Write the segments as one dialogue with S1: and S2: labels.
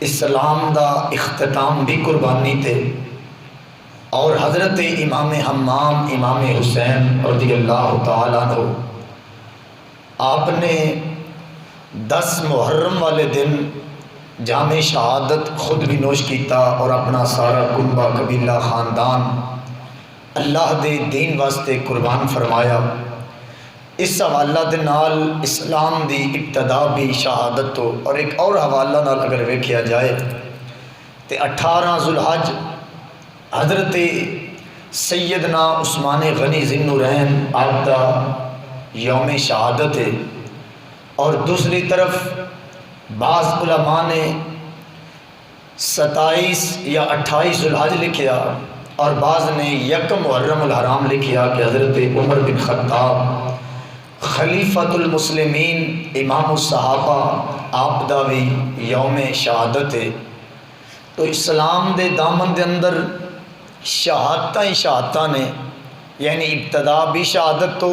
S1: اسلام دا اختتام بھی قربانی تے اور حضرت امام حمام امام حسین رضی اللہ تعالیٰ عنہ آپ نے 10 محرم والے دن جام شہادت خود بھی نوش کیتا اور اپنا سارا کنبہ قبیلہ خاندان اللہ دے دین واسطے قربان فرمایا۔ اس حوالہ دے نال اسلام دی ابتدا بھی شہادت تو اور ایک اور حوالہ نال اگر ویکھیا جائے تے 18 ذوالحج حضرت سیدنا عثمان غنی ذی النورین آپ دا یوم شہادت ہے، اور دوسری طرف بعض علماء نے 27 یا 28 ذوالحج لکھیا اور بعض نے 1 محرم الحرام لکھیا کہ حضرت عمر بن خطاب خلیفۃ المسلمین امام الصحابہ آپ دا بھی یوم شہادت ہے۔ تو اسلام دے دامن دے اندر شہادتاں ہی شہادتاں نے، یعنی ابتدا بھی شہادت تو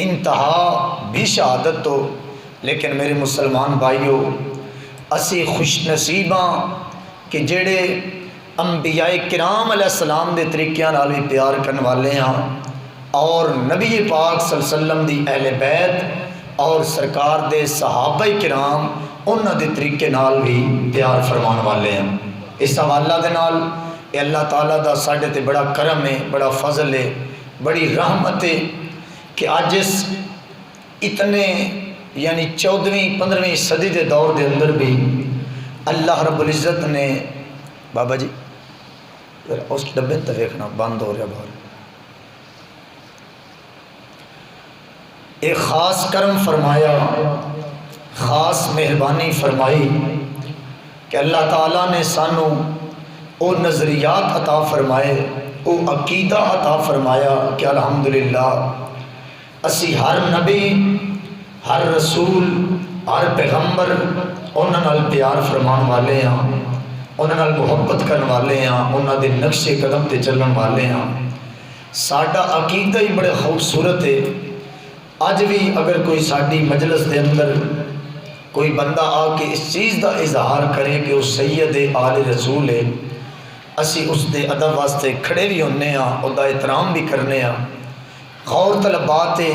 S1: انتہا بھی شہادت تو، لیکن میرے مسلمان بھائیو اسی خوش نصیباں کہ جڑے انبیاء کرام علیہ السلام دے طریقیاں نال بھی پیار کرنے والے ہیں اور نبی پاک صلی اللہ علیہ وسلم دی اہل بیت اور سرکار دے صحابہ کرام انہاں دے طریقے نال بھی پیار فرمان والے ہیں۔ اس حوالہ دے نال اے اللہ تعالیٰ دا ساڈے تے بڑا کرم ہے، بڑا فضل ہے، بڑی رحمت ہے کہ آج اس اتنے یعنی 14ویں 15ویں صدی دے دور دے اندر بھی اللہ رب العزت نے بابا جی اس ڈبے تے ویکھنا بند ہو رہا باہر، ایک خاص کرم فرمایا، خاص مہربانی فرمائی کہ اللہ تعالیٰ نے سانوں او نظریات عطا فرمائے، او عقیدہ عطا فرمایا کہ الحمدللہ اسی ہر نبی ہر رسول ہر پیغمبر انہاں نال پیار فرمان والے ہیں، انہاں نال محبت کرن والے ہیں، انہاں دے نقش قدم تے چلن والے ہیں۔ ساڈا عقیدہ ہی بڑے خوبصورت ہے۔ اج بھی اگر کوئی ساڈی مجلس دے اندر کوئی بندہ آ کے اس چیز دا اظہار کرے کہ وہ سید آل رسول ہے، اسی اس دے ادب واسطے کھڑے بھی ہونے ہاں، او دا احترام بھی کرنے ہاں۔ غور طلب بات ہے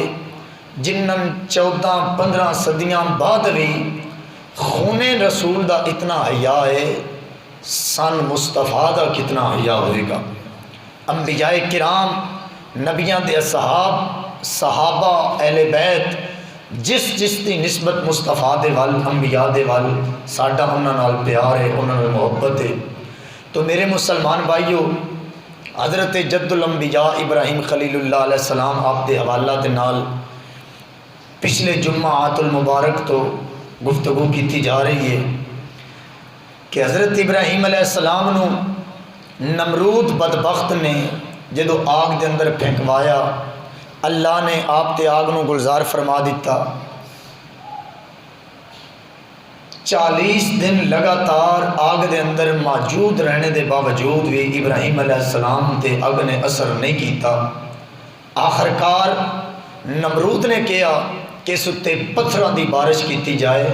S1: جنن 14-15 صدیاں بعد بھی خون رسول دا اتنا حیا ہے، سن مصطفیٰ دا کتنا حیا ہوئے گا۔ انبیاء کرام، نبیاں دے اصحاب، صحابہ، اہل بیت جس دی نسبت مصطفیٰ دے وال، انبیاء دے وال ساڈا انہاں نال پیار ہے، انہاں نال محبت ہے۔ تو میرے مسلمان بھائیو حضرت جد الانبیاء ابراہیم خلیل اللہ علیہ السلام آپ دے حوالہ دے نال پچھلے جمعات المبارک تو گفتگو کیتی جا رہی ہے کہ حضرت ابراہیم علیہ السلام نو نمرود بدبخت نے جدو آگ دے اندر پھینکوایا، اللہ نے آپ تے آگ نو گلزار فرما دیتا۔ 40 دن لگاتار آگ دے اندر موجود رہنے دے باوجود بھی ابراہیم علیہ السلام تے آگ نے اثر نہیں کیتا۔ آخرکار نمرود نے کہا کہ اس تے پتھراں دی بارش کیتی جائے،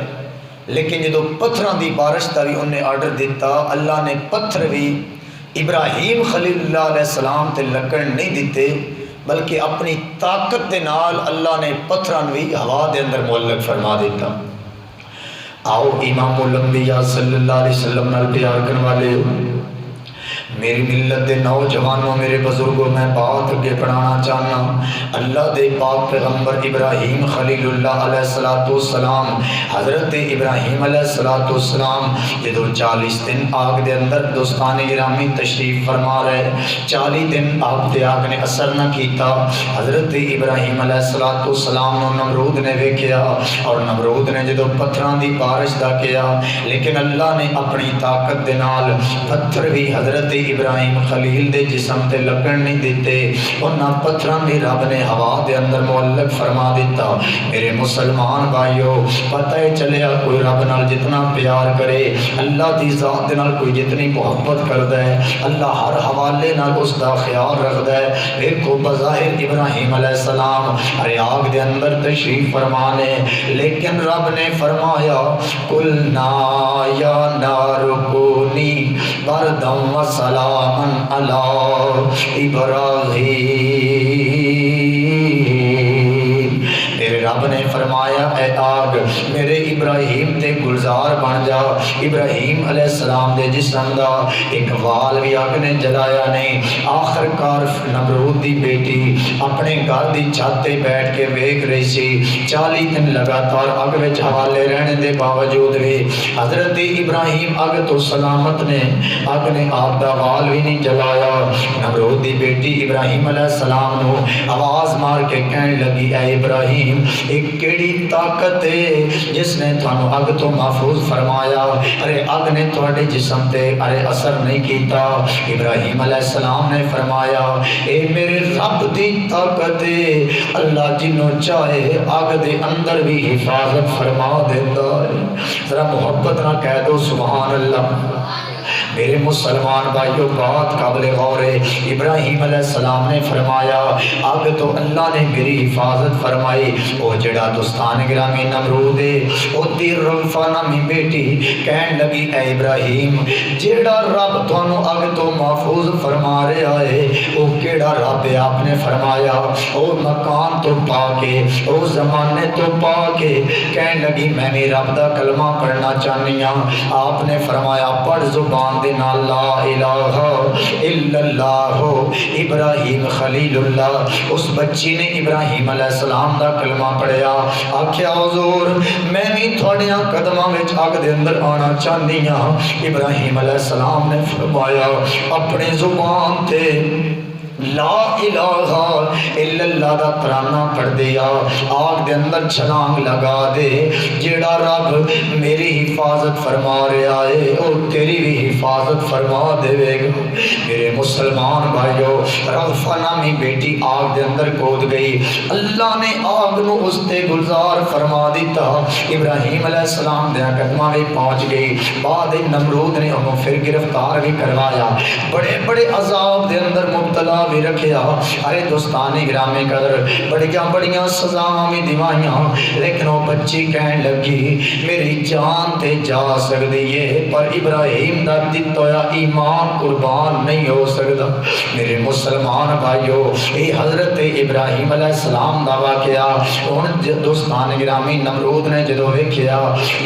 S1: لیکن جدو پتھراں دی بارش دا بھی انہیں آرڈر دیتا، اللہ نے پتھر بھی ابراہیم خلیل اللہ علیہ السلام تے لگن نہیں دیتے، بلکہ اپنی طاقت دے نال اللہ نے پتھراں بھی ہوا دے اندر معلق فرما دیتا۔ آؤ امام الانبیاء صلی اللہ علیہ وسلم نال پیار کرنے والے میری ملت دے نوجوانوں، میرے بزرگوں، میں بات اگے پڑھانا چاہنا۔ اللہ دے پاک پیغمبر ابراہیم خلیل اللہ علیہ السلام، حضرت ابراہیم علیہ السلام جدو 40 دن آگ دے اندر دوستان گرامی تشریف فرما رہے، 40 دن آگ دے آگ نے اثر نہ کیتا۔ حضرت ابراہیم علیہ السلام نو نمرود نے ویکھیا اور نمرود نے جدو پتھراں دی بارش دا کیا، لیکن اللہ نے اپنی طاقت دے نال پتھر بھی حضرت ابراہیم خلیل دے جسم تے لگن نہیں دیتے، انہاں پتھراں بھی رب نے ہوا دے اندر معلق فرما دیتا۔ میرے مسلمان بھائیو، پتہ ہے چلیا کوئی رب نال جتنا پیار کرے، اللہ دی ذات دے نال کوئی جتنی محبت کردا ہے، اللہ ہر حوالے نال اس دا خیال رکھدا ہے۔ دیکھو بظاہر ابراہیم علیہ السلام ارے آگ دے اندر تشریف فرمانے، لیکن رب نے فرمایا قُلْنَا يَا نَارُ كُونِي بَرْدًا وَسَلَامًا عَلَىٰ إِبْرَاهِيمَ۔ میرے رب نے فرمایا اے آگ میرے ابراہیم تے گلزار بن جا۔ ابراہیم علیہ السلام دے جسم دا ایک وال بھی آگ نے جلایا نہیں۔ آخر کار نمرود دی بیٹی اپنے گھر دی چھت تے بیٹھ کے ویکھ رہی سی، 40 دن لگاتار اگ وچ حوالے رہنے دے باوجود بھی حضرت ابراہیم اگ تو سلامت نے، اگ نے آپ دا وال بھی نہیں جلایا۔ نمرود دی بیٹی ابراہیم علیہ السلام نو آواز مار کے کہنے لگی اے ابراہیم ایک کیڑی طاقت ہے جس نے تھانو اگ تو محفوظ فرمایا؟ ارے اگ نے تھوڑے جسم تے ارے اثر نہیں کیتا۔ ابراہیم علیہ السلام نے فرمایا اے میرے رب دی طاقت ہے، اللہ جنوں چاہے اگ دے اندر بھی حفاظت فرما دیتا ہے۔ ذرا محبت نہ کہہ دو سبحان اللہ۔ میرے مسلمان بھائیو بات قابل غور ہے۔ ابراہیم علیہ السلام نے فرمایا آگ تو اللہ نے میری حفاظت فرمائی۔ وہ جڑا دوستان گرامی نمرود ہے، وہ دی رلفا نامی بیٹی کہن لگی اے ابراہیم جڑا رب تھانو اگ تو محفوظ فرما رہا ہے وہ کیڑا رب ہے؟ آپ نے فرمایا وہ مکان تو پا کے، وہ زمانے تو پا کے، کہن لگی میں بھی رب دا کلمہ پڑھنا چاہنی ہوں۔ آپ نے فرمایا پڑھ زبان دے نال لا الہ الا اللہ ابراہیم خلیل اللہ۔ اس بچی نے ابراہیم علیہ السلام دا کلمہ پڑھیا، آکھیا حضور میں بھی تھوڑیاں قدماں وچ اگ دے اندر آنا چاہنی ہاں۔ ابراہیم علیہ السلام نے فرمایا اپنی زبان تے لا الہ الا اللہ دا ترانہ پڑھ دیا، آگ دے اندر چھلانگ لگا دے، جیڑا رب میری حفاظت فرما رہا ہے اور تیری بھی حفاظت فرما دے گا۔ میرے مسلمان بھائیو رغفہ نامی بیٹی آگ دے اندر کود گئی، اللہ نے آگ نو اس تے گلزار فرما دیتا۔ ابراہیم علیہ السلام دے قدماں میں پہنچ گئی۔ بعد نمرود نے انہوں پھر گرفتار بھی کروایا، بڑے بڑے عذاب دے اندر مبتلا بھی رکھیا۔ ارے دوستانی گرامی قدر بڑیاں بڑیاں سزاواں بھی دیوائیاں، لیکن وہ بچی کہن لگی میری جان تے جا سکدی ہے پر ابراہیم دا دتا ہویا ایمان قربان نہیں ہو سکدا۔ میرے مسلمان بھائیو اے حضرت ابراہیم علیہ السلام دا واقعہ ہن دوستان گرامی نمرود نے جدو ویکھیا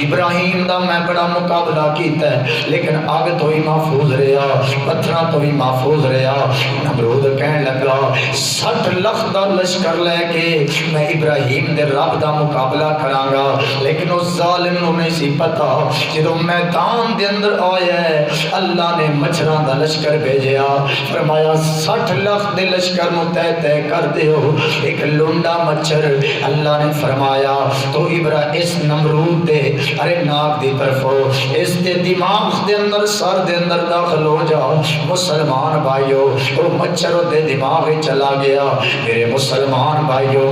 S1: ابراہیم دا میں بڑا مقابلہ کیتا ہے لیکن اگ تو ہی محفوظ رہا، پتھراں تو ہی محفوظ رہا، نمرود کہنے لگا 60 لاکھ دا لشکر لے کے میں ابراہیم دے رب دا مقابلہ کراں گا، لیکن اس ظالم نو نہیں سی پتا جدو میدان دے اندر آیا ہے اللہ نے مچھراں دا لشکر بھیجیا، فرمایا 60 لاکھ دے لشکر نو تے کر دیو، ایک لنڈا مچھر اللہ نے فرمایا تو اس نمرود دے ارے ناک دی طرف اس دے دماغ دے اندر سر دے اندر داخل ہو جا۔ مسلمان بھائیو وہ مچھر دے دماغ چلا گیا۔ میرے مسلمان بھائیو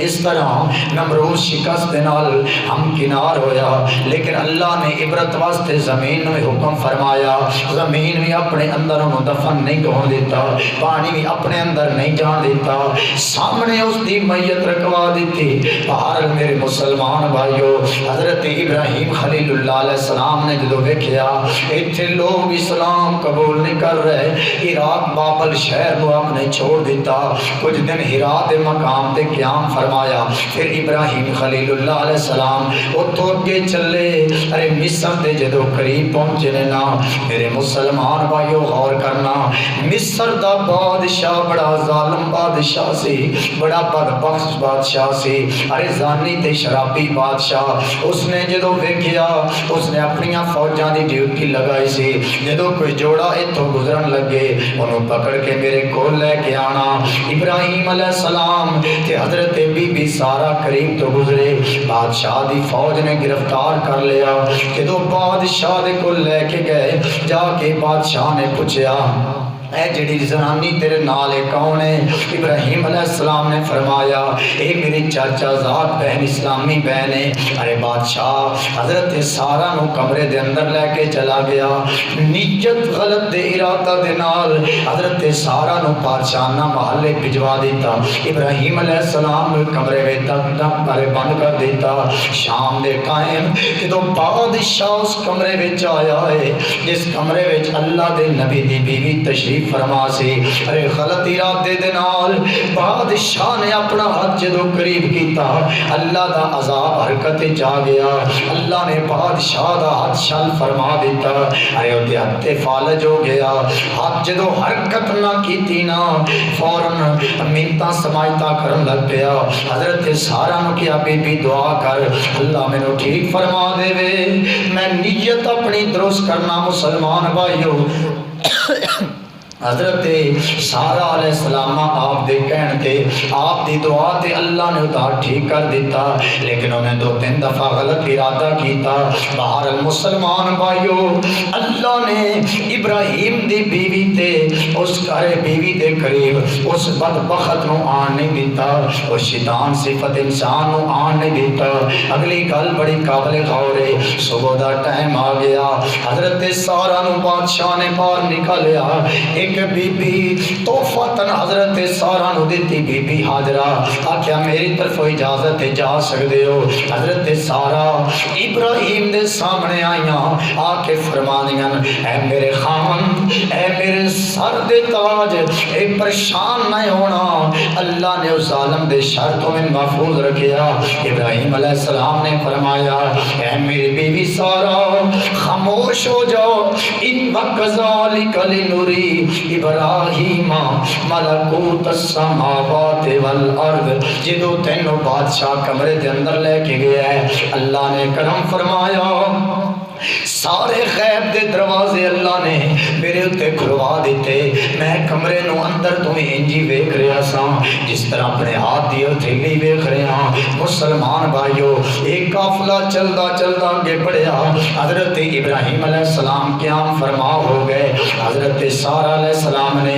S1: اس طرح نمرود شکست دے نال ہم کنار ہویا، لیکن اللہ نے عبرت واسطے زمین میں حکم فرمایا، زمین بھی اپنے اندر انہوں دفن نہیں کون دیتا، پانی بھی اپنے اندر نہیں جان دیتا، سامنے اس دی میت رکھوا دیتی۔ بہر میرے مسلمان بھائیو حضرت ابراہیم خلیل اللہ علیہ السلام نے جدو دیکھیا ایتھے لوگ اسلام قبول نہیں کر رہے، عراق بابل شہر کو آپ نے چھوڑ دیتا، کچھ دن ہرا دے مقام تے قیام فرمایا، پھر ابراہیم خلیل اللہ علیہ السلام اتھوں اگے چلے، ارے مصر دے جدو قریب پہنچے نا میرے مسلمان بھائیو غور کرنا، مصر دا بادشاہ بڑا ظالم بادشاہ سی، بڑا بدبخت بادشاہ سی، ارے زانی تے شرابی بادشاہ، اس نے جدو دیکھیا اس نے اپنی فوجاں دی ڈیوٹی لگائی سی، جدو کوئی جوڑا اتھوں گزرن لگے انہوں پکڑ کے میرے کول لے کے آنا۔ ابراہیم علیہ السلام تے حضرت بی بی سارا قریب تو گزرے بادشاہ دی فوج نے گرفتار کر لیا جدو بادشاہ دے کو لے کے گئے جا کے بادشاہ نے پوچھا اے جڑی زنانی تیرے نالے کون ہے؟ ابراہیم علیہ السلام نے فرمایا اے میری چاچا ذات بہن اسلامی بہن ہے۔ ارے بادشاہ حضرت سارا نو کمرے دے اندر لے کے چلا گیا نیت غلط دے ارادہ دے نال حضرت سارا نو بادشاہانہ محلے بھجوا دیتا ابراہیم علیہ السلام نو کمرے میں تک بند کر دیتا۔ شام دے ٹائم جدو بادشاہ اس کمرے وچ آیا ہے جس کمرے وچ اللہ دے نبی دی بیوی تشریف فرما سی، ارے غلط ارادے دے نال بادشاہ نے اپنا ہاتھ جدو قریب کیتا اللہ دا عذاب حرکت جا گیا، اللہ نے بادشاہ دا ہاتھ شل فرما دیتا، ارے وہ ہاتھ فالج ہو گیا، ہاتھ جدو حرکت نہ کیتی نا فوراً منتاں سماجتا کرن لگ پیا۔ حضرت سارا نو کیا بی بی دعا کر اللہ میں نو ٹھیک فرما دے وے، میں نیت اپنی درست کرنا مسلمان بھائیو۔ حضرت سارا علیہ السلام آپ دے کہن تے آپ دی دعا تے اللہ نے ادھار ٹھیک کر دیتا، لیکن انہیں 2-3 دفعہ غلط ارادہ کیتا۔ باہر المسلمان بھائیو اللہ نے ابراہیم دی بیوی تے اس گھر بیوی دے قریب اس بدبخت نو آن نہیں دیتا، اس شیطان صفت انسان نو آن نہیں دیتا۔ اگلی گل بڑی قابل غور ہے، صبح دا ٹائم آ گیا، حضرت سارا نو بادشاہ نے باہر نکالیا، ایک بی بی توفاتن حضرت سارا نو دیتی بی بی حاجرہ آکھیا میری طرف اجازت ہے جا سکدے ہو۔ حضرت سارا ابراہیم دے سامنے آئیاں آکے فرمانیاں اے میرے خامن اے میرے سر دے تاج اے پریشان نہ ہونا، اللہ نے اس ظالم دے شرطوں میں محفوظ رکھیا۔ ابراہیم علیہ السلام نے فرمایا اے میری بیوی سارا خاموش ہو جاؤ، ان وَكَذَلِكَ لِنُرِي ابراہیم ملکوت السماوات والارض۔ جدو تینوں بادشاہ کمرے دے اندر لے کے گیا ہے اللہ نے کرم فرمایا، سارے غیب دے دروازے اللہ نے میرے اتے کھلوا دیتے، میں کمرے نو اندر تو انجی ویکھ رہا سا جس طرح اپنے ہاتھ دی ہتھیلی ویکھ رہا۔ مسلمان بھائیو ایک قافلہ چلدا چلدا آگے بڑھیا، حضرت ابراہیم علیہ السلام قیام فرما ہو گئے۔ حضرت سارا علیہ السلام نے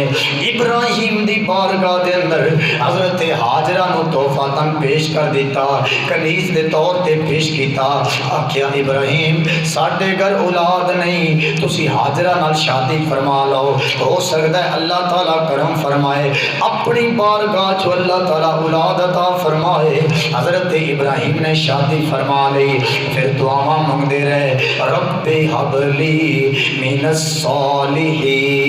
S1: ابراہیم دی بارگاہ دے اندر حضرت حاجرہ نو تحفہ پیش کر دیتا، کنیز دے طور تے پیش کیتا، آکھیا ابراہیم ساڈے گھر اولاد نہیں، تسی حاجرہ نال شادی فرما لو، ہو سکتا ہے اللہ تعالیٰ کرم فرمائے اپنی بارگاہ چو اللہ تعالیٰ اولاد عطا فرمائے۔ حضرت ابراہیم نے شادی فرما لی، پھر دعاواں منگتے رہے رب ہب لی من الصالحین۔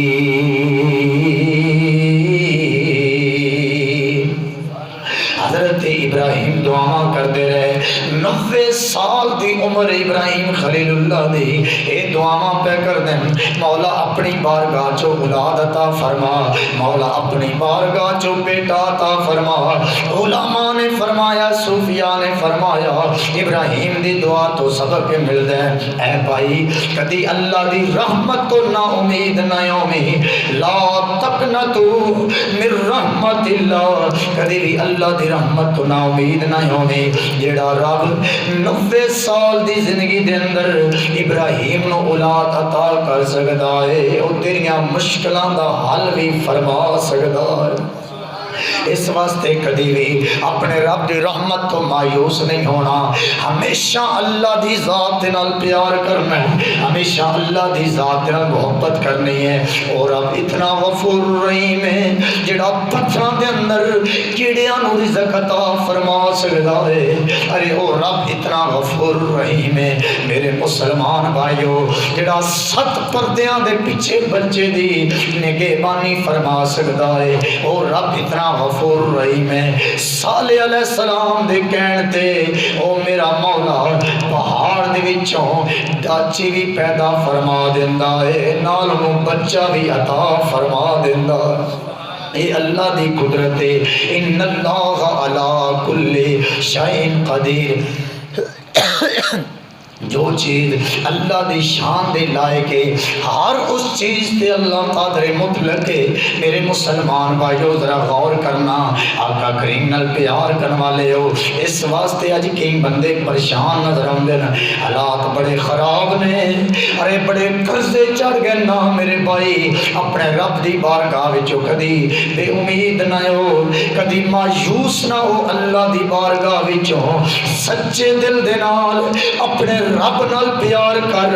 S1: حضرت ابراہیم دعاواں کرتے رہے، 90 سال دی عمر ابراہیم خلیل اللہ دی، اے دعاواں پہ کر دیں مولا اپنی بارگاہ چو اولاد عطا فرما، مولا اپنی بارگاہ چو بیٹا عطا فرما۔ علماء نے فرمایا، صوفیاء نے فرمایا ابراہیم دی دعا تو سبق مل دے، اے بھائی کدی اللہ دی رحمت تو نا امید نہ ہومی، لا تقنطوا من رحمت اللہ، کدی بھی اللہ دی رحمت تو نا امید نہ ہومی۔ جیڑا رب 90 سال دی زندگی دے اندر ابراہیم نو اولاد عطا کر سکدا ہے، او تیریاں مشکلاں دا حل بھی فرما سکدا ہے۔ اس واسطے کدی بھی اپنے رب دی رحمت تو مایوس نہیں ہونا، ہمیشہ اللہ دی ذات نال پیار کرنا ہے، ہمیشہ اللہ دی ذات نال محبت کرنی ہے۔ اور رب اتنا غفور رحیم ہے جڑا پتھراں دے اندر کیڑیاں نو رزق عطا فرما سکدا ہے، ارے او رب اتنا غفور رحیم ہے میرے مسلمان بھائیو جڑا 7 پردیاں دے پیچھے بچے دی نگہبانی فرما سکدا ہے، او رب اتنا غفور رحیم ہے۔ صالح علیہ السلام دے کہن تے او میرا مولا پہاڑ دے وچوں ڈاچی بھی پیدا فرما دیندا ہے، نال نو بچہ بھی عطا فرما دیندا ہے۔ اے اللہ دی قدرت ہے، ان اللہ علی کل شیء قدیر۔ جو چیز اللہ دی شان دے لائق ہے ہر اس چیز تے اللہ قادر مطلق ہے۔ میرے مسلمان بھائیو ذرا غور کرنا، آقا کریم نال پیار کرن والے ہو، اس واسطے اج کئی بندے پریشان نظر آندے نے، حالات بڑے خراب نے، ارے بڑے قرضے چڑھ گئے نا میرے بھائی۔ اپنے رب دی بارگاہ وچوں کدی بے امید نہ ہو، کدی مایوس نہ ہو، اللہ دی بارگاہ وچوں سچے دل دے نال اپنے رب نال پیار کر۔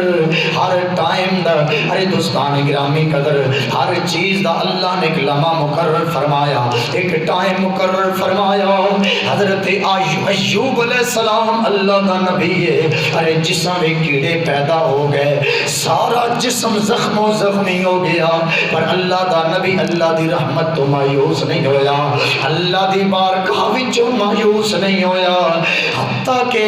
S1: ہر ٹائم دا ارے دوستان گرامی قدر ہر چیز دا اللہ نے ایک لمحہ مقرر فرمایا، ایک ٹائم مقرر فرمایا۔ حضرت ایوب علیہ السلام اللہ دا نبی ہے، ارے جسم میں کیڑے پیدا ہو گئے، سارا جسم زخم و زخمی ہو گیا، پر اللہ دا نبی اللہ دی رحمت تو مایوس نہیں ہویا، اللہ دی بارگاہ وچوں مایوس نہیں ہویا، حتیٰ کہ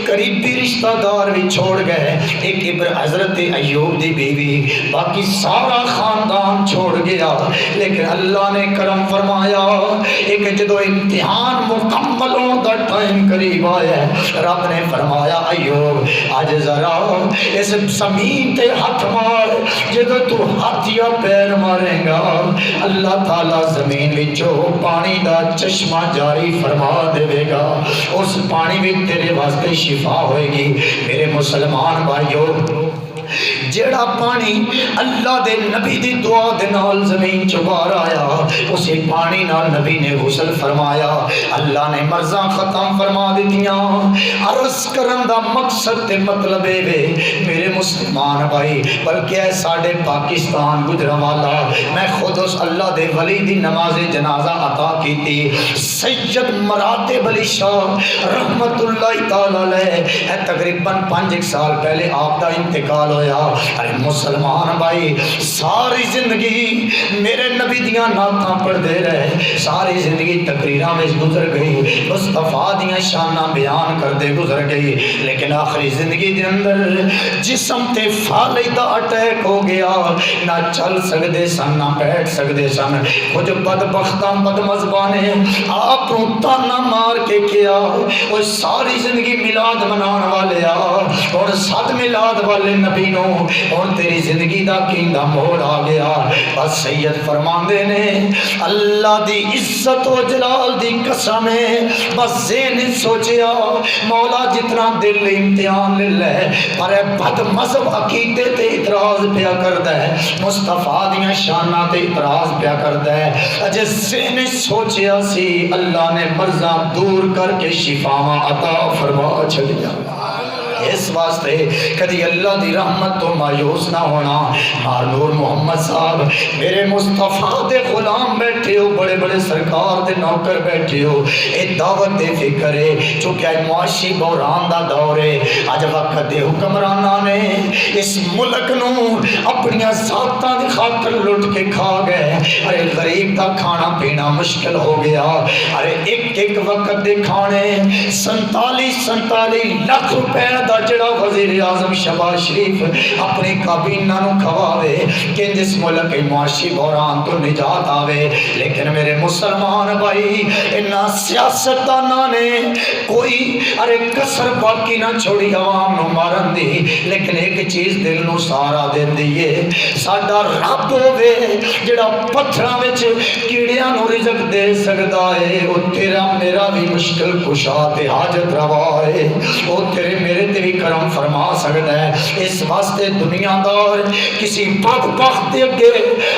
S1: قریبی رشتہ دار بھی چھوڑ گئے، ایک حضرت ایوب دی بیوی، باقی سارا خاندان چھوڑ گیا، لیکن اللہ نے کرم فرمایا۔ ایک جدو امتحان مکمل ہونے دا ٹائم قریب آیا، رب نے فرمایا ایوب اج ذرا اس زمین تے ہاتھ مار، جدو تو ہاتھ یا پیر مارے گا اللہ تعالی زمین وچوں پانی دا چشمہ جاری فرما دے گا، اس پانی میں تیرے واسطے شفا ہوئے گی۔ میرے مسلمان بھائیو، جیڑا پانی اللہ دے نبی دی دعا دے نال زمین چوں باہر آیا، اسی پانی نال نبی نے غسل فرمایا، اللہ نے مرضاں ختم فرما دیتیاں۔ عرض کرن دا مقصد تے مطلب اے وے میرے مسلمان بھائی، بلکہ اے ساڈے پاکستان گجرانوالا، میں خود اس اللہ دے ولی دی نماز جنازہ عطا کیتی، سید مراتب علی شاہ رحمت اللہ تعالی علیہ، اے تقریباً 5 سال پہلے آپ دا انتقال ہویا۔ ارے مسلمان بھائی، ساری زندگی میرے نبی دیاں نعتاں پڑھدے رہے، ساری زندگی تقریراں میں گزر گئی، مصطفیٰ دیاں شاناں بیان کردے گزر گئی، لیکن آخری زندگی دے اندر جسم تے فالج دا اٹیک ہو گیا، نہ چل سکدے سن نہ بیٹھ سکدے سن۔ کچھ بدبختاں بدمذہباں نے آپ کو تانا مار کے کیا، وہ ساری زندگی میلاد مناون والے آ اور صد میلاد والے نبی نو، اور تیری زندگی دا کیندا موڑ آ گیا۔ بس سید فرماندے نے اللہ دی عزت و جلال دی قسم ہے، بس ذہن سوچیا مولا جتنا دل امتحان لے لے، پر بد مذہب عقیدے تے اعتراض پیا کردا ہے، مصطفیٰ دیاں شاناں تے اعتراض پیا کردا ہے، اجے ذہن سوچیا سی اللہ نے مرضاں دور کر کے شفاواں عطا فرما چھڑیا۔ اس واسطے کدی اللہ دی رحمت تو مایوس نہ ہونا۔ نور محمد صاحب میرے مصطفیٰ دے غلام بیٹھے ہو، بڑے بڑے سرکار دے نوکر بیٹھے ہو، اے دعوت دے فکر ہے، چونکہ معاشی بحران دا دور ہے، اج وقت دے حکمراناں نے اس ملک نو اپنی ذاتاں دی خاطر لٹ کے کھا گئے، ارے غریب دا کھانا پینا مشکل ہو گیا، ارے ایک وقت دے کھانے 47 لاکھ روپے دا جڑا وزیر اعظم شہباز شریف اپنی کابینہ نو کھواوے کہ جس ملک معاشی بحران تو نجات آوے، لیکن میرے مسلمان بھائی انہاں سیاستداناں نے کوئی ارے کسر باقی نہ چھوڑی عوام نو مارن دی، لیکن ایک چیز دل نو سہارا دیندی ہے، ساڈا رب ہوے جڑا پتھراں وچ کیڑیاں نو رزق دے سکدا ہے، او تیرا میرا بھی مشکل کشا تے حاجت روا ہے، او تیرے میرے تے بھی کرم فرما سکتا ہے۔ اس واسطے دنیا دار کسی بدبخت دے اگے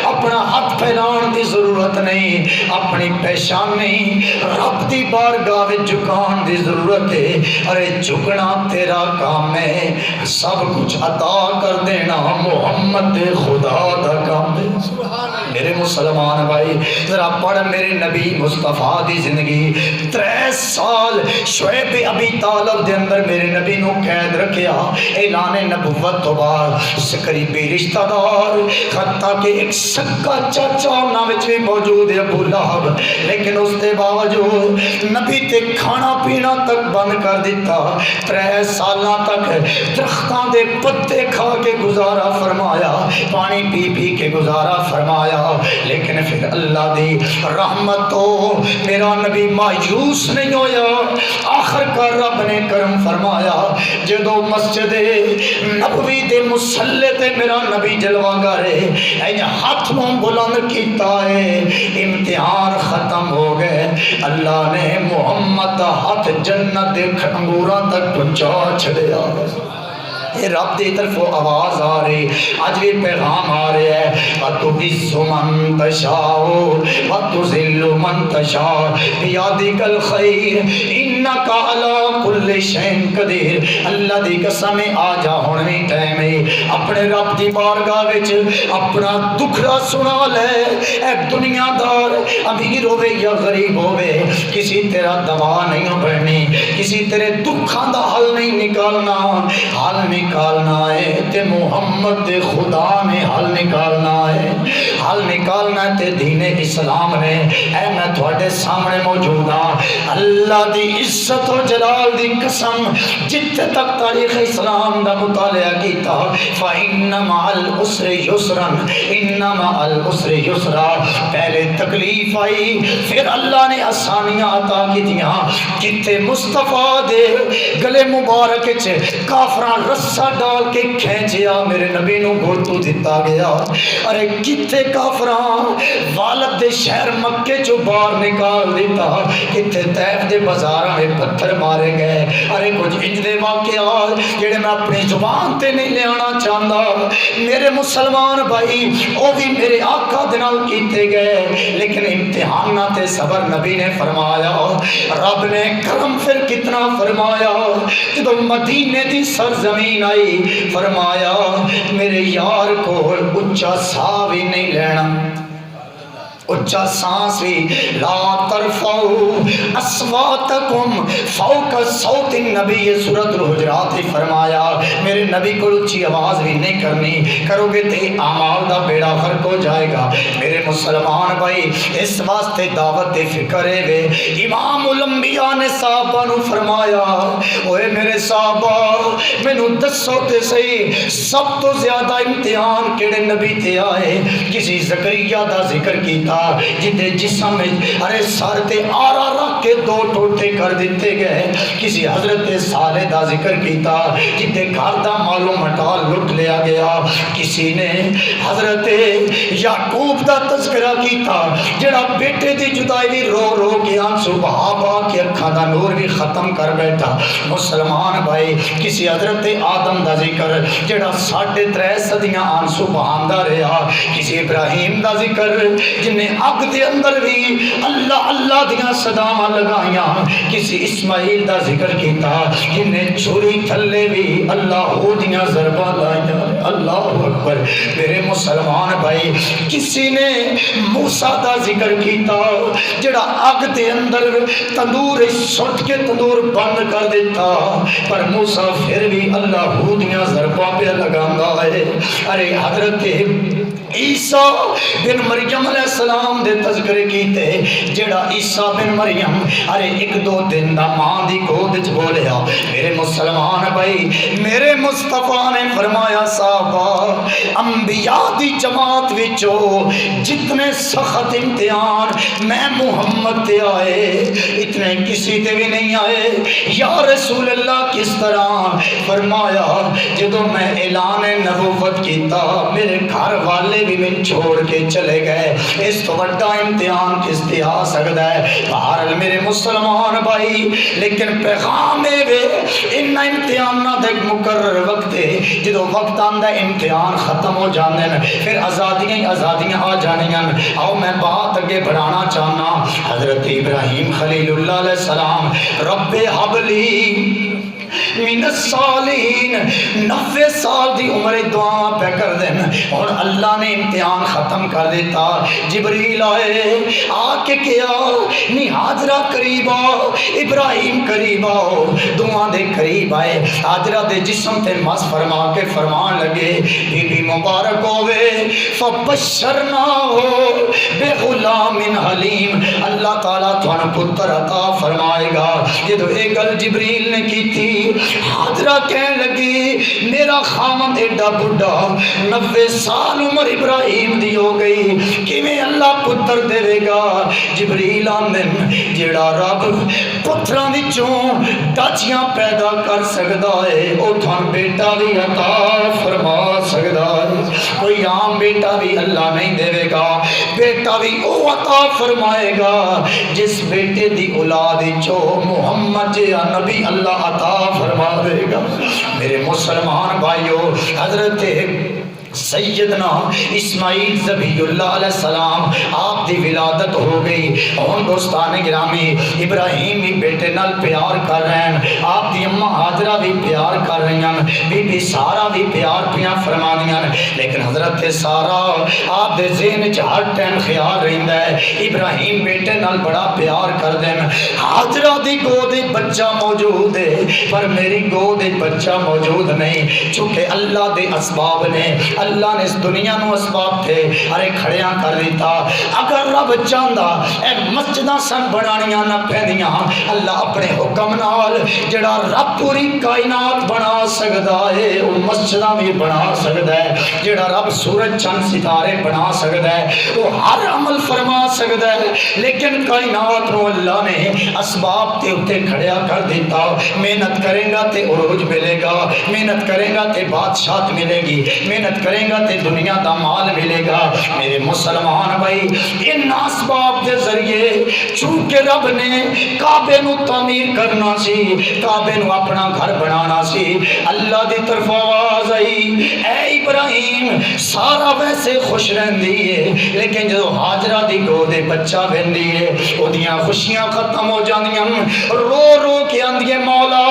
S1: اپنا ہاتھ پھیلان دی ضرورت نہیں، اپنی پیشانی رب دی بارگاہ وچ جھکان دی ضرورت ہے، ارے جھکنا تیرا کام ہے، سب کچھ عطا کر دینا محمد خدا دا کام ہے۔ میرے مسلمان بھائی ذرا پڑھ میرے نبی مصطفیٰ دی زندگی، 3 سال شعیب ابی طالب دے اندر میرے نبی نو قید رکھیا، اعلان نبوت تو بعد قریبی رشتہ دار حتیٰ کہ ایک سکا چاچا انہاں وچ بھی موجود ہے ابو لہب، لیکن اس دے باوجود نبی تے کھانا پینا تک بند کر دیتا، 3 سالاں تک درختاں دے پتے پتے کھا کے گزارا فرمایا، پانی پی پی کے گزارا فرمایا، لیکن پھر اللہ دی رحمت تو میرا نبی مایوس نہیں ہویا۔ آخر کار رب نے کرم فرمایا، جدو مسجد نبوی دے مصلی تے میرا نبی جلوہ گارے ہاتھ نوں بلند کیتا ہے، امتحان ختم ہو گئے، اللہ نے محمد دا ہاتھ جنت دے انگوراں تک پہنچا چھڑیا۔ رب دی طرف آواز آ رہی، آج بھی پیغام آ رہا ہے، وَتُعِزُّ مَن تَشَاءُ وَتُذِلُّ مَن تَشَاءُ بِيَدِكَ الْخَيْرُ إِنَّكَ عَلَىٰ كُلِّ شَيْءٍ قَدِيرٌ۔ اللہ دی قسم آ جا ہن وی ٹائم ہے، اپنے رب دی بارگاہ وچ اپنا دکھڑا سنا لے۔ اے دنیا دار امیر ہوے یا غریب ہوے، کسی تیرا دوا نہیں بننی، کسی تیرے دکھاں دا حل نہیں نکالنا، حل نکالنا ہے تے محمد دے خدا نے حل نکالنا ہے، حل نکالنا ہے تے دین اسلام نے۔ اے میں تھوڑے سامنے موجود ہاں، اللہ دی عزت و جلال دی قسم، جتنے تک تاریخ اسلام دا مطالعہ کیتا، فَإِنَّ مَعَ الْعُسْرِ يُسْرًا إِنَّ مَعَ الْعُسْرِ يُسْرًا۔ پہلے تکلیف آئی، پھر اللہ نے آسانیاں عطا کی دیاں۔ کتے مصطفیٰ دے گلے مبارک چ کافراں رسا ڈال کے کھینچیا، میرے نبی نو گوتو دیتا گیا۔ ارے کتے کافراں والد دے شہر مکے چو باہر نکال دیتا، کتے طیف دے بازاراں میں پتھر مارے گئے۔ ارے کچھ انج دے واقعات جڑے میں اپنی زبان تے نہیں لے آنا چاہتا، میرے مسلمان بھائی وہ بھی میرے آقا دے نال کیتے گئے، لیکن امتحانات تے صبر نبی نے فرمایا۔ رب نے کرم پھر کتنا فرمایا، جب مدینے دی سرزمین آئی، فرمایا میرے یار کو اچھا سا بھی نہیں لینا، اچھا سانس بھی، لا ترفعوا اصواتکم فوق صوت النبی، یہ سورۃ الحجرات ہی فرمایا میرے نبی کو اچھی آواز بھی نہیں کرنی، کرو گے تو اعمال دا بیڑا غرق ہو جائے گا۔ میرے مسلمان بھائی اس واسطے دعوت فکر ہے وے، امام الانبیاء نے صحابہ نو فرمایا، اوے میرے صحابہ مینو دسو تے صحیح سب تو زیادہ امتحان کیڑے نبی تے آئے؟ کسی زکریا دا ذکر کیتا جتے جسم میں ارے سر تے آرا رکھ کے دو ٹوٹے کر دیتے گئے، کسی حضرت صالح دا ذکر کیتا جتے گھر دا مالو مٹال لٹ لیا گیا، کسی نے حضرت یعقوب دا تذکرہ کیتا جڑا بیٹے دی جدائی بھی رو رو کے آنسو بہا بہا کے اکھاں دا نور بھی ختم کر بیٹھا۔ مسلمان بھائی کسی حضرت آدم دا ذکر جڑا 3.5 صدیاں آنسو بہاندا رہا، کسی ابراہیم دا ذکر جنہیں اگ دے اندر بھی اللہ اللہ دیاں صداواں لگائیاں، کسی اسماعیل دا ذکر کیتا جنہیں چھری تھلے بھی اللہ ہو دیاں ضرباں لائیاں۔ اللہ اکبر میرے مسلمان بھائی، کسی نے موسیٰ دا ذکر کیتا جڑا اگ دے اندر تندور سٹ کے تندور بند کر دیتا، پر موسیٰ پھر بھی اللہ ہو دیاں ضرباں پہ لگاندا ہے۔ ارے حضرت عیسیٰ بن مریم علیہ السلام دے تذکرے کیتے جڑا عیسیٰ بن مریم ارے 1-2 دن دا ماں دی گود وچ بولیا۔ میرے مسلمان بھائی میرے مصطفیٰ نے فرمایا صحابہ انبیاء دی جماعت وچوں جتنے سخت امتحان میں محمد تے آئے اتنے کسی تے بھی نہیں آئے۔ یا رسول اللہ کس طرح؟ فرمایا جدوں میں اعلان نبوت کیتا میرے گھر والے بھی من چھوڑ کے چلے گئے، اس تو بڑا امتحان کس تے آ سکتا ہے؟ بہرحال میرے مسلمان بھائی لیکن پیغام ہے ان امتحانات ایک مقرر وقت ہے، جدو وقت آندا امتحان ختم ہو جاندے ہیں پھر آزادیاں ہی آزادیاں آ جانیاں۔ آؤ میں بات اگے بڑھانا چاہنا، حضرت ابراہیم خلیل اللہ علیہ السلام رب حبلی من الصالحین 90 سال دی عمر دعا پہ کر دیں، اور اللہ نے امتحان ختم کر دیتا۔ جبریل آئے آ کے کیا نی حاجرہ قریب آؤ، ابراہیم قریب آؤ، دعا دے قریب آئے، حاجرہ دے جسم تے مس فرما کے فرمان لگے بی بی مبارک ہوئے فبشرنا ہو بے غلام حلیم، اللہ تعالیٰ تھوڑا پتر عطا فرمائے گا۔ یہ تو ایک گل جبریل نے کی تھی حاجرہ کہنے لگی میرا خاوند ایڈا بڑھا 90 سال عمر ابراہیم دی ہو گئی کیویں اللہ پتر دے گا؟ جبریل آندن جڑا رب پتراں وچوں ڈاچیاں پیدا کر سکدا ہے او تھان بیٹا بھی عطا فرما سکدا ہے۔ کوئی عام بیٹا بھی اللہ نہیں دے گا، بیٹا بھی او عطا فرمائے گا جس بیٹے دی اولاد چو محمد جیا نبی اللہ عطا فرما دے گا۔ میرے مسلمان بھائیو، حضرت سیدنا اسماعیل ذبیح اللہ علیہ السلام آپ دی ولادت ہو گئی۔ اور دوستان گرامی ابراہیم بھی بیٹے نال پیار کر رہے ہیں، آپ دی اماں حاجرہ بھی پیار کر رہی ہیں، بی بی سارا بھی پیار پیاں فرما دیاں، لیکن حضرت سارا آپ دے ذہن چ ہر ٹائم خیال رہندا ہے ابراہیم بیٹے نال بڑا پیار کر دین، حاجرہ دی گود بچہ موجود ہے پر میری گود بچہ موجود نہیں، چونکہ اللہ دے اسباب نے، اللہ نے اس دنیا نو اسباب تھے ارے کھڑیاں کر دیتا۔ اگر رب چاہندا اے مسجداں سن بنانیاں نہ پیندیاں، اللہ اپنے حکم نال جڑا رب پوری کائنات بنا سکدا ہے وہ مسجداں بھی بنا سکدا ہے، جڑا رب سورج چند ستارے بنا سکدا ہے وہ ہر عمل فرما سکدا ہے، لیکن کائنات نو اللہ نے اسباب تے اوتے کھڑیا کر دیتا۔ محنت کرے گا تے عروج ملے گا، محنت کرے گا تے بادشاہت ملے گی، محنت کرے گا تے دنیا دا مال ملے گا۔ میرے مسلمان بھائی، ان اسباب کے ذریعے چونکہ رب نے کعبے نو تعمیر کرنا سی، کعبے نو اپنا گھر بنانا سی، اللہ دی طرف آواز آئی اے ابراہیم سارا ویسے خوش رہندی ہے لیکن جو حاجرہ دی گودے بچہ ویندی ہے اودیاں خوشیاں ختم ہو جاندیاں، رو رو کے آندی ہے مولا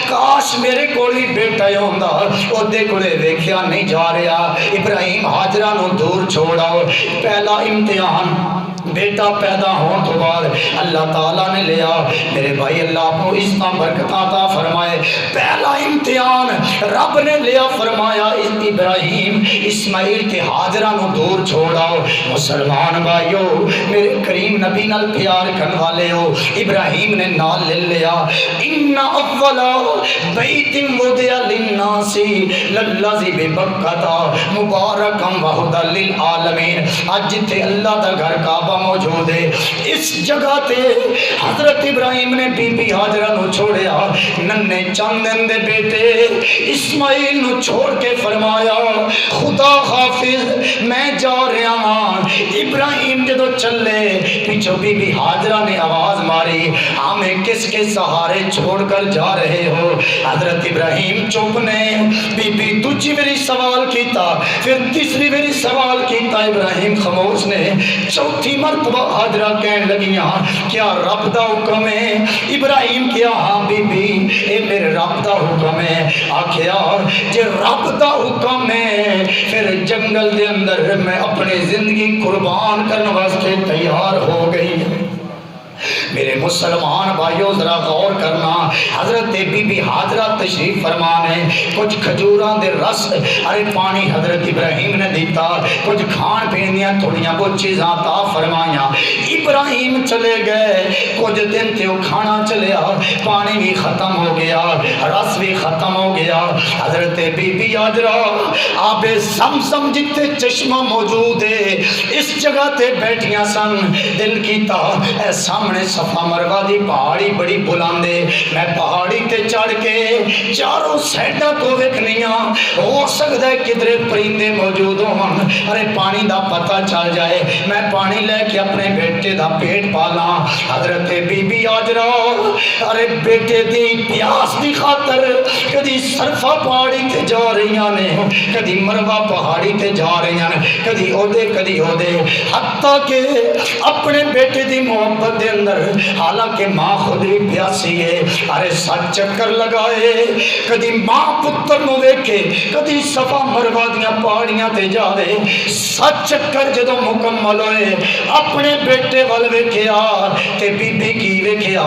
S1: کاش میرے کولی بیٹا ہوندا، اودے کولے ویکھیا نہیں جا رہا۔ ابراہیم حاجرہ نو دور چھوڑاؤ، پہلا امتحان بیٹا پیدا ہون تو بعد اللہ تعالیٰ نے لیا۔ میرے بھائی اللہ آپ کو اس طرح برکت عطا فرمائے، پہلا امتحان رب نے لیا، فرمایا ابراہیم اسماعیل تے حاجرہ نو دور چھوڑاؤ۔ مسلمان بھائیو میرے کریم نبی نال پیار کرن والے ہو، ابراہیم نے نال لے لیا ان اول بیت وضع للناس للذی ببکۃ مبارکا وہدی للعالمین۔ اج جتھے اللہ دا گھر کعبہ موجود ہے اس جگہ تے حضرت ابراہیم نے بی بی حاجرہ نو چھوڑیا، ننے چند دن دے بیٹے اسماعیل نو چھوڑ کے فرمایا خدا حافظ میں جا رہا ہاں۔ ابراہیم جدو چلے پیچھو بی بی حاجرہ نے آواز ماری ہمیں کس کے سہارے چھوڑ کر جا رہے ہو؟ حضرت ابراہیم چپ نے، بی بی دوسری میری سوال کیتا، پھر تیسری میری سوال کیتا، ابراہیم خاموش نے، چوتھی مرتبہ حاجرہ کہنے لگیاں کیا رب دا حکم ہے؟ ابراہیم کیا ہاں بی بی اے میرے رب دا حکم ہے۔ آکھیا جے رب دا حکم ہے پھر جنگل دے اندر میں اپنی زندگی قربان کرنے واسطے تیار ہو گئی۔ میرے مسلمان بھائیو ذرا غور کرنا، حضرت بی بی حاجرہ تشریف فرمانے، کچھ کھجوراں دے رس ارے پانی حضرت ابراہیم نے دیتا، کچھ کھان پین دیاں تھوڑیاں بہت چیزاں عطا فرمائیاں۔ ابراہیم چلے گئے، کچھ دن تے وہ کھانا چلیا، پانی بھی ختم ہو گیا، رس بھی ختم ہو گیا۔ حضرت بی بی حاجرہ آب زمزم جتے چشمہ موجود ہے اس جگہ تے بیٹھیاں سن، دل کیتا اے سامنے صفا مروہ دی پہاڑی بڑی بلندے، میں پہاڑی تے چڑھ کے چاروں سائڈاں تو ویکھنیاں، ہو سکتا ہے کدھر پرندے موجود ہون، ارے پانی دا پتہ چل جائے، میں پانی لے کے اپنے بیٹے دا پیٹ پالاں۔ حضرت بی بی حاجرہ ارے بیٹے دی پیاس دی خاطر کدی صرفہ پہاڑی تے جا رہیاں نے، کدی مروہ پہاڑی تے جا رہیاں نے، کدی اودے حتیٰ کہ اپنے بیٹے دی محبت دے اندر حالانکہ ماں خود بھی پیاسی ہے، ارے 7 چکر لگائے، کدی ماں پتر نو ویکھے، کدی صفا مروہ دیاں پہاڑیاں تے جاوے، 7 چکر جدو مکمل ہوئے اپنے بیٹے وال ویکھیا تے بی بی کی ویکھیا،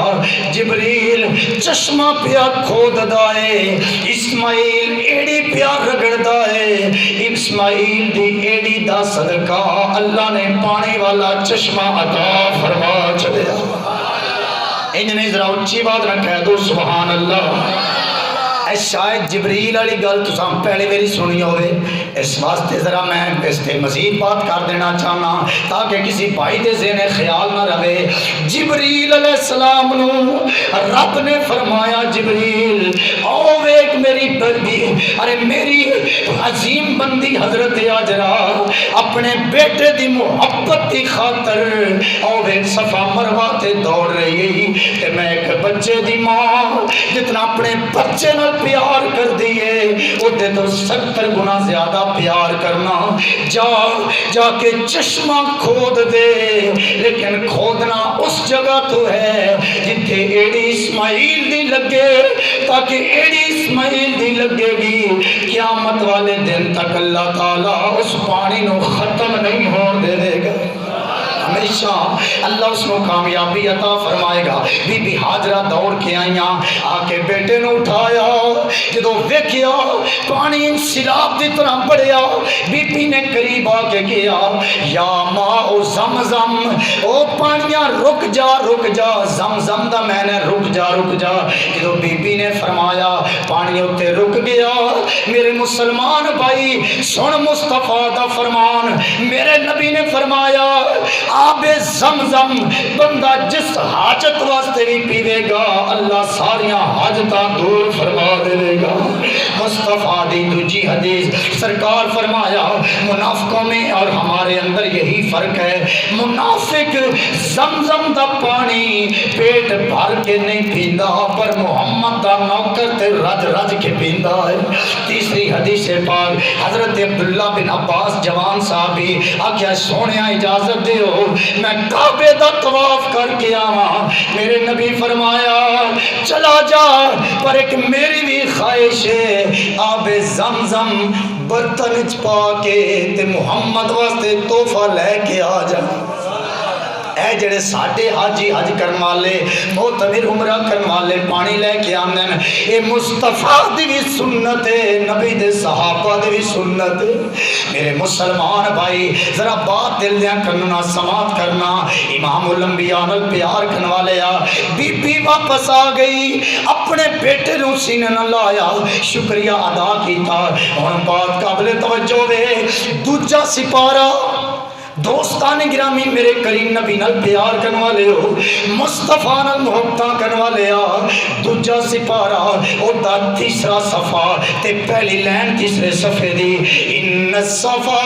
S1: جبریل چشمہ پیا کھود دائے، اسماعیل ایڑی پیا رگڑ دائے، اسماعیل دی ایڑی دا صدقہ اللہ نے پانی والا چشمہ عطا فرما چلیا۔ انجنے ذرا اچھی بات رکھا ہے دو سبحان اللہ۔ شاید جبریل والی گل تساں پہلے میری سنی ہوئے، اس واسطے ذرا میں اس تے مزید بات کر دینا چاہنا تاکہ کسی بھائی دے ذہن خیال نہ رہے۔ جبریل علیہ السلام نو رب نے فرمایا جبریل او ویک میری بندی، ارے میری عظیم بندی حضرت ہاجرہ اپنے بیٹے دی محبت دی خاطر او ویک صفا مروہ تے دوڑ رہی تے میں ایک بچے دی ماں جتنا اپنے بچے نال پیار کر دیئے اُتے تو 70 گنا زیادہ پیار کرنا۔ جا کے چشمہ کھود دے، لیکن کھودنا اس جگہ تو ہے جتھے ایڑی اسماعیل دی لگے، تاکہ ایڑی اسماعیل دی لگے گی قیامت والے دن تک اللہ تعالیٰ اس پانی نو ختم نہیں ہون دے دے گا، ہمیشہ اللہ اس کو کامیابی عطا فرمائے گا۔ بی بی ہاجرہ دوڑ کے آئیاں، آ کے بیٹے نو اٹھایا، جدو ویکھیا پانی سیلاب دی طرح بڑھیا، بی بی نے قریب آ کے کیا یا ماں او زمزم، او پانیاں رک جا زمزم دا میں نے رک جا۔ جدو بی بی نے فرمایا پانی ہوتے رک گیا، میرے مسلمان بھائی سن مصطفیٰ دا فرمان، میرے نبی نے فرمایا آب زمزم بندہ جس حاجت واسطے بھی پیوے گا اللہ ساریاں حاجتاں دور فرما دے گا۔ مصطفیٰ دی دوجی حدیث سرکار فرمایا منافقوں میں اور ہمارے اندر یہی فرق ہے، منافق زمزم دا پانی پیٹ بھر کے نہیں پیندا پر محمد دا نوکر تے رج کے پیندا ہے۔ تیسری حدیث پاک حضرت عبداللہ بن عباس جوان صحابی آکھیا سونیا اجازت دیو میں کعبے دا طواف کر کے آواں، میرے نبی فرمایا چلا جا، پر ایک میری بھی خواہش ہے آب زمزم برتن پا کے تے محمد واسطے تحفہ لے کے آ جا۔ اے جڑے ساڈے حاجی حج کرن والے معتمر عمرہ کرن والے پانی لے کے آندے نے، اے مصطفیٰ دی بھی سنت ہے، نبی دے صحابہ دی بھی سنت ہے۔ میرے مسلمان بھائی ذرا بات دل دیاں کرنا سماعت کرنا، امام الانبیاء نال پیار کرن والے آ، بی بی واپس آ گئی، اپنے بیٹے نو سینے نال لایا، شکریہ ادا کیتا۔ ہن بات قابل توجہ وے، دوجا سپارہ دوستان گرامی میرے کریم نبی نال پیار کرن والے ہو، مصطفیٰ نال محبت کرن والے آ، دوجا سپارہ او دا تیسرا صفحہ تے پہلی لائن تیسرے صفحے دی، ان الصفا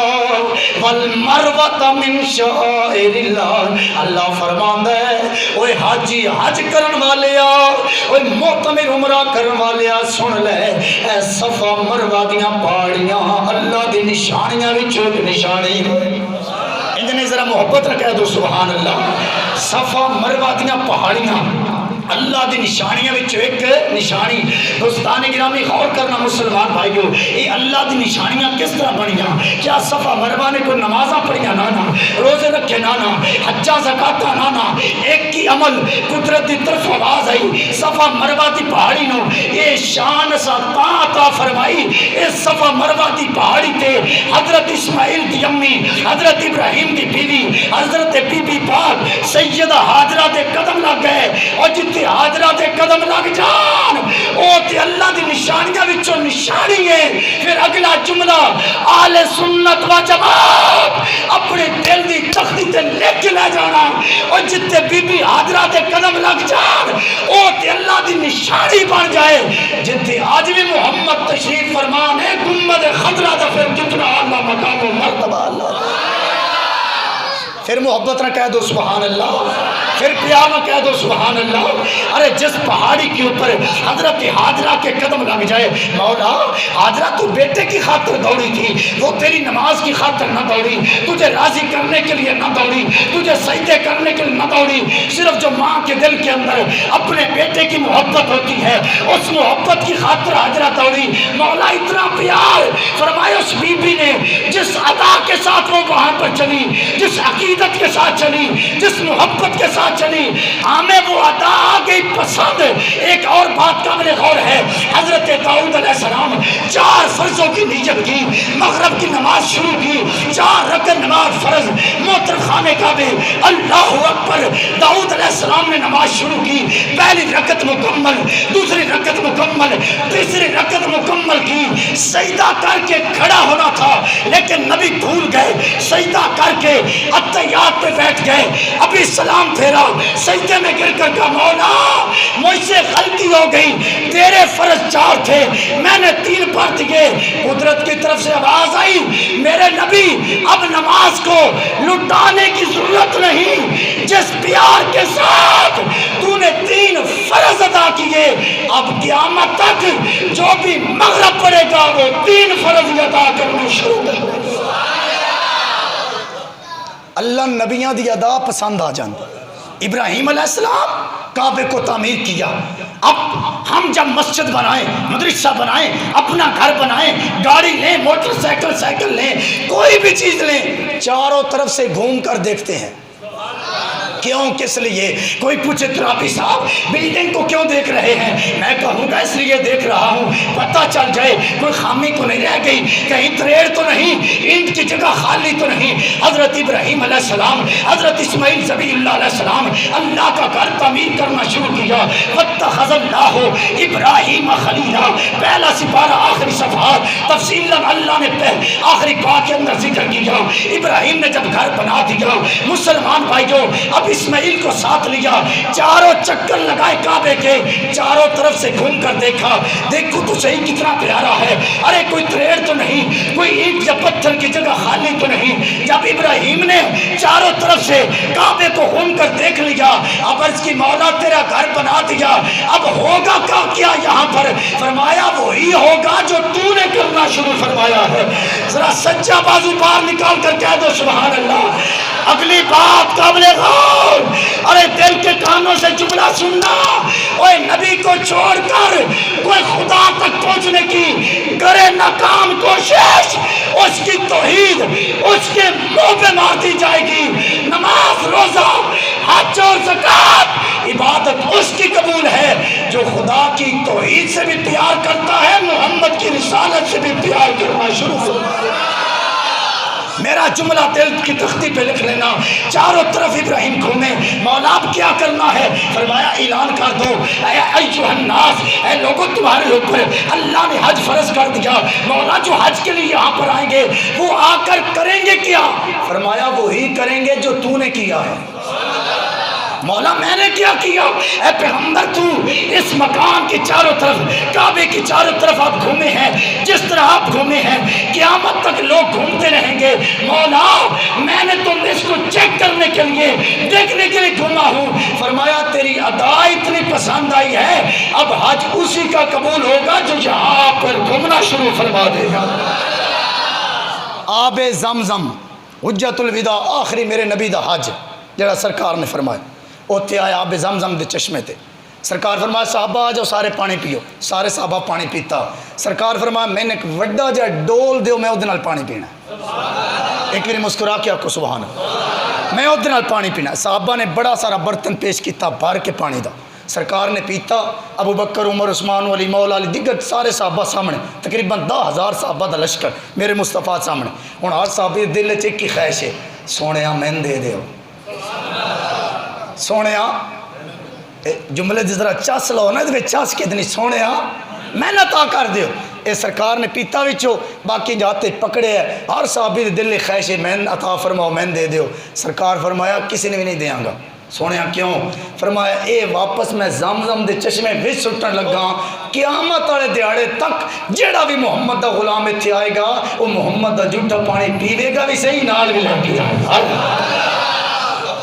S1: والمروہ من شعائر اللہ، اللہ فرماندا ہے اوے حاجی حج کرن والے آ، اوے معتمر عمرہ کرن والے آ، سن لے اے صفا مروہ دیاں پہاڑیاں اللہ دی نشانیاں وچ ایک نشانی ہے، انجنے ذرا محبت رکھے دو سبحان اللہ۔ صفا مروہ دیاں پہاڑیاں اللہ دی نشانیاں وچ ایک نشانی، دوستان گرامی غور کرنا مسلمان بھائیو، یہ اللہ دی نشانیاں کس طرح بنیاں؟ کیا صفا مروہ نے کوئی نمازاں پڑھیاں؟ نانا، روزے رکھے؟ نانا، حجہ زکاتہ؟ نانا، ایک ہی عمل قدرت دی طرف آواز آئی، صفا مروہ دی پہاڑی نو یہ شان سا عطا فرمائی، اس صفا مروہ دی پہاڑی تے حضرت اسماعیل دی امی، حضرت ابراہیم دی بیوی، حضرت بی بی پاک سیدہ ہاجرہ دے قدم لگ گئے، اور جتنے ہاجرہ دے قدم لگ جان او تے اللہ دی نشانیاں وچوں نشانی ہے۔ پھر اگلا جملہ آل سنت و جماعت اپنے دل دی تختی تے لکھ کے لے جانا، اور جتنے بی بی ہاجرہ دے قدم لگ جان او تے اللہ دی نشانی بن جائے۔ جتنے آج بھی محمد تشریف فرمان ہے گنبد خضرا دا پھر کتنا اعلیٰ مقام و مرتبہ اللہ، پھر محبت نہ کہہ دو سبحان اللہ، پھر پیار نہ کہہ دو سبحان اللہ۔ ارے جس پہاڑی کے اوپر حضرت ہاجرہ کے قدم لگ جائے، مولا ہاجرہ تو بیٹے کی خاطر دوڑی تھی، وہ تیری نماز کی خاطر نہ دوڑی، تجھے راضی کرنے کے لیے نہ دوڑی، تجھے سجدے کرنے کے لیے نہ دوڑی، صرف جو ماں کے دل کے اندر اپنے بیٹے کی محبت ہوتی ہے اس محبت کی خاطر ہاجرہ دوڑی۔ مولا اتنا پیار فرمایا اس بی بی نے جس عطا کے ساتھ وہ وہاں پر چلی، جس عقیدت کے ساتھ چلی، جس محبت کے ساتھ چلی، ہمیں وہ ادا آ گئی پسند۔ ایک اور بات قابل غور ہے، حضرت داؤد علیہ السلام 4 فرضوں کی نیت کی، مغرب کی نماز شروع کی، 4 رکعت نماز فرض، موتر خانے کعبے، اللہ اکبر۔ داؤد علیہ السلام نے نماز شروع کی، پہلی رکعت مکمل، دوسری رکعت مکمل، تیسری رکعت مکمل کی، سجدہ کر کے کھڑا ہونا تھا لیکن نبی بھول گئے، سجدہ کر کے اتحیات پہ بیٹھ گئے، ابھی سلام پھیرا، سجدے میں گر کر کہا مولا مجھ سے غلطی ہو گئی، تیرے فرض 4 تھے میں نے 3 پڑھ دیے۔ قدرت کی طرف سے آواز آئی، میرے نبی اب نماز کو لٹانے کی ضرورت نہیں، جس پیار کے ساتھ تو نے 3 فرض ادا کیے، اب قیامت تک جو بھی مغرب پڑے گا وہ 3 فرض ادا کرنا شروع کر دے۔ اللہ نبیاں دی ادا پسند آ جاندی۔ ابراہیم علیہ السلام کعبے کو تعمیر کیا، اب ہم جب مسجد بنائیں، مدرسہ بنائیں، اپنا گھر بنائیں، گاڑی لیں، موٹر سائیکل لیں، کوئی بھی چیز لیں، چاروں طرف سے گھوم کر دیکھتے ہیں۔ کیوں؟ کس لیے؟ کوئی پوچھے ترابی صاحب بلڈنگ کو کیوں دیکھ رہے ہیں؟ میں کہوں گا اس لیے دیکھ رہا ہوں پتہ چل جائے کوئی خامی تو نہیں رہ گئی، کہیں تریڑ تو نہیں، اینٹ کی جگہ خالی تو نہیں۔ حضرت ابراہیم علیہ السلام، حضرت اسماعیل ذبیح اللہ علیہ السلام اللہ کا گھر تعمیر کرنا شروع کیا۔ واتخذ اللہ ابراہیم خلیلا، پہلا سپارہ آخری صفحات تفصیل اللہ نے آخری بات کے اندر ذکر کیا۔ ابراہیم نے جب گھر بنا دیا، مسلمان بھائیوں اب اسماعیل کو ساتھ لیا، چاروں چکر لگائے کعبے کے، چاروں طرف سے گھوم کر دیکھا، دیکھو تو صحیح کتنا پیارا ہے، ارے کوئی تریڑ تو نہیں، کوئی اینٹ یا پتھر کی جگہ خالی تو نہیں۔ جب ابراہیم نے چاروں طرف سے کعبے کو گھوم کر دیکھ لیا، اب عرض کی مولا تیرا گھر بنا دیا، اب ہوگا کیا یہاں پر؟ فرمایا وہی ہوگا جو تو نے کرنا شروع فرمایا ہے۔ ذرا سچا بازو باہر نکال کر کہہ دو سبحان اللہ۔ اگلی بات قابل غور، ارے دل کے کانوں سے جملہ سننا، اوے نبی کو چھوڑ کر کوئی خدا تک پہنچنے کی کرے ناکام کوشش، اس کی توحید اس کے منہ پہ مار دی جائے گی۔ نماز، روزہ، حج اور زکوٰۃ عبادت اس کی قبول ہے جو خدا کی توحید سے بھی پیار کرتا ہے، محمد کی رسالت سے بھی پیار کرنا شروع فرمایا۔ میرا جملہ دل کی تختی پہ لکھ لینا۔ چاروں طرف ابراہیم گھومے، مولا اب کیا کرنا ہے؟ فرمایا اعلان کر دو، اے ایھا الناس، اے لوگوں تمہارے اوپر اللہ نے حج فرض کر دیا۔ مولا جو حج کے لیے یہاں پر آئیں گے وہ آ کر کریں گے کیا؟ فرمایا وہی کریں گے جو تو نے کیا ہے۔ مولا میں نے کیا کیا؟ اے پیغمبر تو اس مکان کی چاروں طرف، کعبے کی چاروں طرف آپ گھومے ہیں، جس طرح آپ گھومے ہیں قیامت تک لوگ گھومتے رہیں گے۔ مولا میں نے تم اس کو چیک کرنے کے لیے، دیکھنے کے لیے گھوما ہوں۔ فرمایا تیری ادا اتنی پسند آئی ہے، اب حج اسی کا قبول ہوگا جو یہاں پر گھومنا شروع فرما دے گا۔ آب زمزم حجت الوداع، آخری میرے نبی دا حج جڑا سرکار نے فرمایا، اوتے آیا آب زمزم دے چشمے تے، سرکار فرمایا صحابہ آ جاؤ سارے پانی پیو، سارے صحابہ پانی پیتا، سرکار فرمایا میں نے ایک وڈا جا ڈول دیو، میں اودے نال پانی پینا، ایک میری مسکرا کے آپ کو سبحان اللہ، میں اودے نال پانی پینا۔ صحابہ نے بڑا سارا برتن پیش کیتا بھر کے پانی دا، سرکار نے پیتا، ابو بکر، عمر، عثمان، علی، مولا علی، دیگر سارے صحابہ سامنے، تقریباً 10,000 صحابہ دا لشکر میرے مصطفیٰ سامنے۔ ہن ہر صحابی دل وچ ایک ہی خواہش ہے، سونیا مین دے دیو، سونیا جملے دی ذرا چس لو نا، دے چس کے دنی سونیا محنت آ کر دیو۔ اے سرکار نے پیتا وچو باقی جاتے پکڑے ہے، ہر صحابی دے دل خواہش ہے مین عطا فرماؤ، مین دے دیو۔ سرکار فرمایا کسی نے بھی نہیں دیاں گا۔ سونیا کیوں؟ فرمایا اے واپس میں زمزم دے چشمے وچ سٹن لگا، قیامت والے دیہاڑے تک جیڑا بھی محمد دا غلام ایتھے آئے گا وہ محمد دا جھوٹا پانی پیوے گا بھی صحیح، نال بھی لگ گیا۔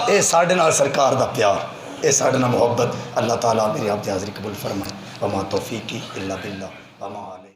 S1: اے ساڈے نال سرکار دا پیار، اے ساڈے نال محبت، اللہ تعالیٰ میری آپ دی حاضری قبول فرمائے۔ وما توفیقی الا باللہ وما علیہ۔